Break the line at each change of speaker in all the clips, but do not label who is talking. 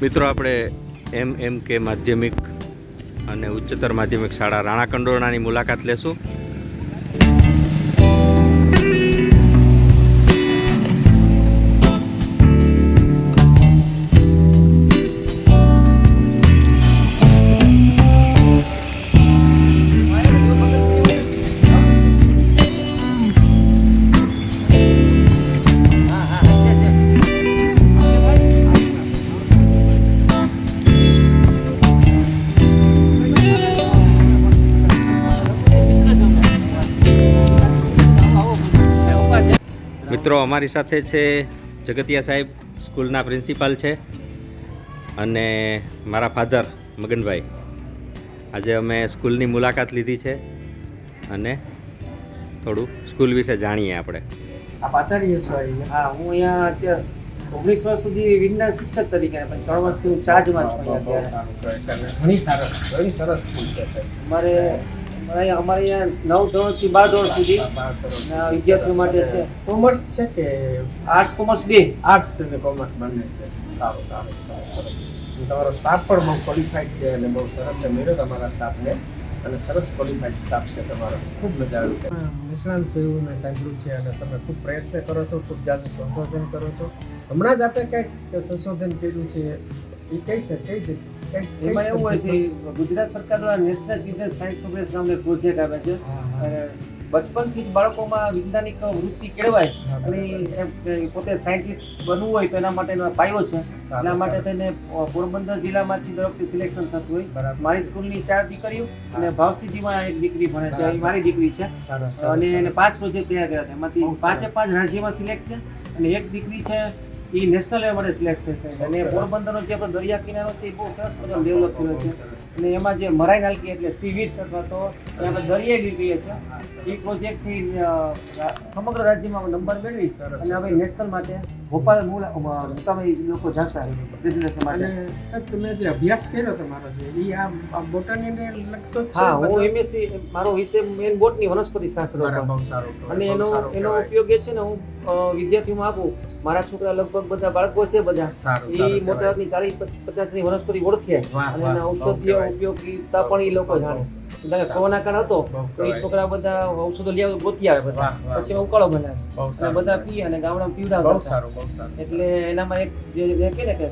મિત્રો આપણે MMK માધ્યમિક અને ઉચ્ચતર માધ્યમિક શાળા રાણા કંડોરણાની મુલાકાત લેશું. મિત્રો અમારી સાથે છે જગતિયા સાહેબ, સ્કૂલના પ્રિન્સિપાલ છે, અને મારા ફાધર મગનભાઈ. આજે અમે સ્કૂલની મુલાકાત લીધી છે અને થોડું સ્કૂલ વિશે જાણીએ આપણે.
આપ આચાર્ય છો અહીંયા?
હા, હું અહીંયા અત્યારે 19 વર્ષ સુધી વિજ્ઞાન શિક્ષક તરીકે અને પછી 3 વર્ષથી હું ચાર્જમાં છું અત્યારે.
ઘણી સરસ સ્કૂલ છે સાહેબ.
અમારે અહીંયા 9 ધોરણથી 12 ધોરણ સુધી વિદ્યાર્થીઓ માટે છે.
કોમર્સ છે કે
આર્ટ્સ કોમર્સ બે?
આર્ટ્સ અને કોમર્સ બંને છે. સારું. તમારો સ્ટાફ પણ બહુ ક્વોલિફાઈડ છે અને બહુ સરસ છે. મેળો તમારા સ્ટાફને અને સરસ ક્વોલિફાઈડ સ્ટાફ છે તમારો. ખૂબ મજા આવી છે. નિષ્ણાંત છે એવું મેં સાંભળ્યું છે અને તમે ખૂબ પ્રયત્ન કરો છો, ખૂબ જાજુ સંશોધન કરો છો. હમણાં જ આપણે કંઈક સંશોધન કર્યું છે, એ કઈ છે?
એમાં એવું હોય છે, ગુજરાત સરકાર દ્વારા નેશનલ ચિલ્ડ્રન સાયન્સ પ્રોગ્રેસ નામનો એક પ્રોજેક્ટ આવે છે. અને બચપનથી જ બાળકોમાં વૈજ્ઞાનિક વૃત્તિ કેળવાય અને પોતે સાયન્ટિસ્ટ બનવું હોય તો એના માટેનો પાયો છે. એના માટે થઈને પોરબંદર જિલ્લામાંથી દરેકથી સિલેક્શન થતું હોય. મારી સ્કૂલની 4 દીકરીઓ અને ભાવસીજીમાં એક દીકરી ભણે છે, એ મારી દીકરી છે. અને એને 5 પ્રોજેક્ટ તૈયાર કર્યા હતા. એમાંથી 5 રાજ્યમાં સિલેક્ટ છે અને એક દીકરી છે એ નેશનલ લેવલ માટે સિલેક્ટ થઈ. અને પોરબંદરનો જે આપણો દરિયા કિનારો છે એ બહુ સરસ મજાનો ડેવલપ થયો છે. અને એમાં જે મરાઈન આલ્ગી એટલે સી વીડ્સ અથવા તો આપણે દરિયાઈ લીલી કહીએ છીએ, એ પ્રોજેક્ટ છે સમગ્ર રાજ્યમાં નંબર મેળવી અને હવે નેશનલ માટે ભોપાલ મુકામે લોકો જતા ડેસ્ટિનેશન માટે.
અને સાહેબ તમે જે અભ્યાસ કર્યો તમારો છે એ આ બોટનીને લગતો જ છે?
હા, હું એમએસસી, મારો વિષય મેન બોટની વનસ્પતિ શાસ્ત્ર હતો.
બહુ સારું.
અને એનો ઉપયોગ એ છે ને હું વિદ્યાર્થીઓમાં આપું. મારા છોકરા લગભગ બધા બાળકો છે બધા, એ મોટાભાગની 40-50ની વનસ્પતિ ઓળખે અને એના ઔષધીય ઉપયોગીતા પણ એ લોકો જાણે. કોરોના કાળ હતો તો એ છોકરા બધા ઔષધો લઈ ગોતી આવે બધા, પછી ઉકાળો બનાવે બધા પીએ અને ગામડામાં પીવડાવતા. એટલે એનામાં એક જે કહે ને કે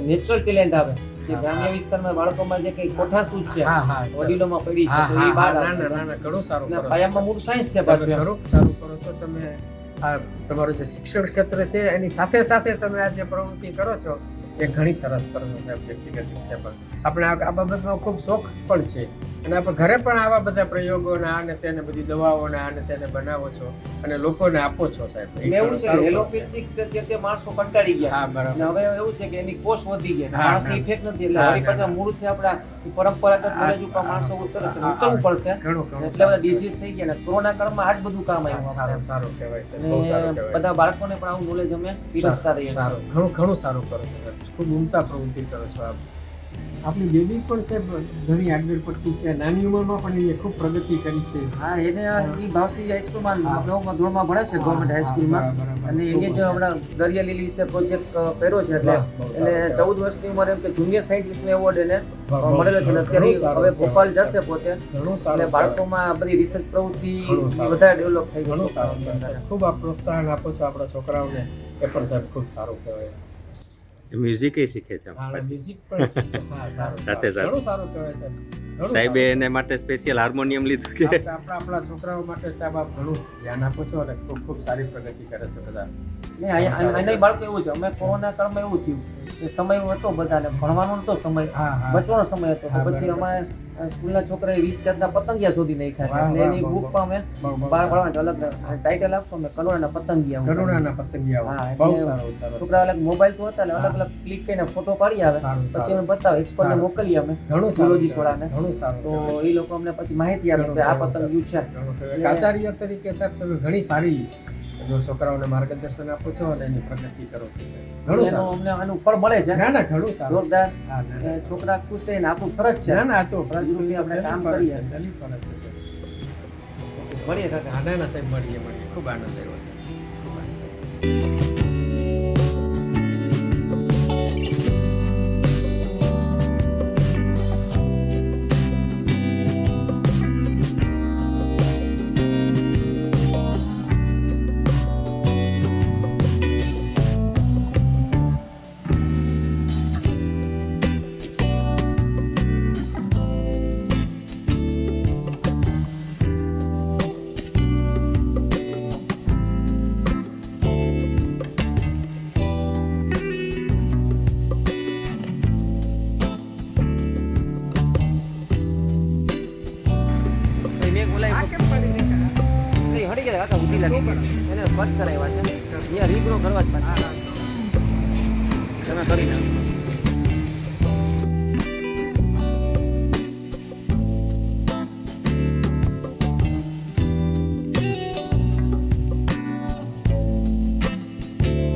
નેચરલ ટેલેન્ટ આવે, જે ગ્રામ્ય વિસ્તારમાં બાળકોમાં જે કઈ કોઠાસૂઝ છે, વડીલોમાં પડી છે, તો એ બહાર આવે.
ઘણું સારું.
પાયામાં મૂળ સાયન્સ છે પાછું.
સારું કરો છો તમે. આ તમારું જે શિક્ષણ ક્ષેત્ર છે એની સાથે સાથે તમે આ જે પ્રવૃત્તિ કરો છો એ ઘણી સરસ કરો છો સાહેબ. વ્યક્તિગત રીતે પણ આપણે આ બાબતમાં ખૂબ શોખ પણ છે અને આપણે ઘરે પણ આવા બધા પ્રયોગોના અને તેને બધી દવાઓના અને તેને બનાવો છો અને લોકોને આપો છો સાહેબ.
એવું છે એલોપેથિક તે માણસો કંટાળી ગયા.
હા, બરાબર.
હવે એવું છે કે એની કોષ વધી ગઈ, માણસની ઇફેક્ટ નથી. એટલે વળી પાછા મૂળ છે આપણા પરંપરાગત નોલેજ ઉપર માણસો ઉતરવું પડશે. એટલે બધા ડિઝીઝ થઈ ગયા ને કોરોના કાળમાં આ જ બધું કામ આવ્યું.
સારું કહેવાય છે.
બધા બાળકોને પણ આવું નોલેજ અમે પીરસતા રહીએ છીએ.
ઘણું સારું કરો છો. ખૂબ ઉમદા પ્રવૃત્તિ કરો છો આપ. આપણી બેબી પણ છે ઘણી આગળ પડતી છે, નાની ઉંમરમાં પણ એ ખૂબ પ્રગતિ કરી છે.
હા, એને એ ભાવથી હાઈસ્કૂલમાં 9મા ધોરણમાં ભણે છે, ગવર્મેન્ટ હાઈસ્કૂલમાં. અને એને જ હમણાં દરિયા લીલી વિશે પ્રોજેક્ટ કર્યો છે. એટલે એને 14 વર્ષની ઉંમરે એમ કે જુનિયર સાયન્ટિસ્ટનો એવોર્ડ એને મળેલો છે. અત્યારે હવે ભોપાલ જશે પોતે. એટલે બાળકોમાં બધી રિસર્ચ પ્રવૃત્તિ વધારે ડેવલપ થઈ ગઈ છે.
ખૂબ આપ પ્રોત્સાહન આપો છો આપણા છોકરાઓને, એ પણ સાહેબ ખૂબ સારું કહેવાય.
મ્યુઝિક એ શીખે છે
મ્યુઝિક પણ
સાથે
ઘણું સારું કહેવાય છે.
સાહેબે એને માટે સ્પેશિયલ હાર્મોનિયમ લીધું છે.
આપણા છોકરાઓ માટે સાહેબ આપ ઘણું ધ્યાન આપો છો અને ખૂબ સારી પ્રગતિ કરે છે બધા.
નહીં, બાળકો એવું છે. અમે કોરોના કાળમાં એવું થયું એ સમય હતો બધાને ભણવાનો નતો સમય, બચવાનો સમય હતો. પછી અમારે સ્કૂલના છોકરાએ 20 જાતના પતંગિયા શોધી નાખ્યા. એટલે એની બુક પણ અમે બહાર પાડવાની અલગ ટાઇટલ આપશો, અમે કરુણાના પતંગિયા. હા, છોકરા અલગ મોબાઈલ તો હતા, અલગ અલગ ક્લિક કરીને ફોટો પાડી આવે, પછી અમે બતાવે, એક્સપર્ટને મોકલીએ અમે ઝૂલોજીસ્ટ વાળાને. તો એ લોકો અમને પછી માહિતી આપે કે આ પતંગિયું છે.
આચાર્ય તરીકે સાહેબ તમે ઘણી સારી છોકરાઓને માર્ગદર્શન આપો છો અને એની પ્રગતિ કરો છો.
અમને આનું ફળ મળે છે.
ના, ઘણું સારું.
જોરદાર. છોકરા ખુશ છે ને આપણું ફરજ છે.
ના, તો
ફરજ રૂપે આપણે કામ કરીએ. મળીએ કાકા.
ના સાહેબ, મળીએ. ખૂબ આનંદ આવ્યો છે.
ટોયલેટ એને સ્વચ્છ કરાવ્યા છે અહીંયા રીગનો કરવા જ પાછા તમે કરી નાખશો